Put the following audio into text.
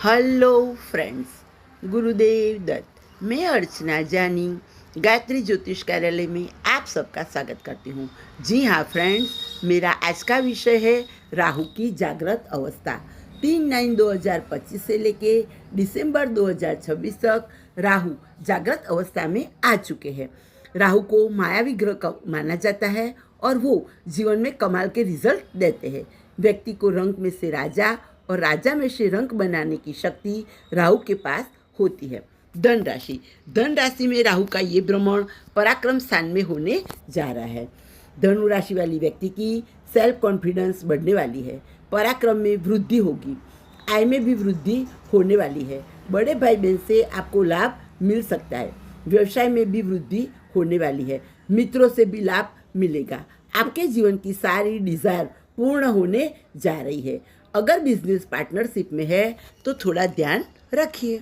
Hello friends, Gurudev Datta. मैं अर्चना जानी गायत्री ज्योतिष कार्यालय में आप सबका स्वागत करती हूँ। जी हाँ फ्रेंड्स, मेरा आज का विषय है राहु की जागृत अवस्था। 3/9/2025 से लेके दिसंबर 2026 तक राहु जागृत अवस्था में आ चुके हैं। राहु को मायावी ग्रह माना जाता है और वो जीवन में कमाल के रिजल्ट देते हैं। व्यक्ति को रंग में से राजा और राजा में से रंग बनाने की शक्ति राहु के पास होती है। धन राशि में राहु का ये भ्रमण पराक्रम स्थान में होने जा रहा है। धनु राशि वाली व्यक्ति की सेल्फ कॉन्फिडेंस बढ़ने वाली है। पराक्रम में वृद्धि होगी। आय में भी वृद्धि होने वाली है। बड़े भाई बहन से आपको लाभ मिल सकता है। व्यवसाय में भी वृद्धि होने वाली है। मित्रों से भी लाभ मिलेगा। आपके जीवन की सारी डिजायर पूर्ण होने जा रही है। अगर बिजनेस पार्टनरशिप में है तो थोड़ा ध्यान रखिए।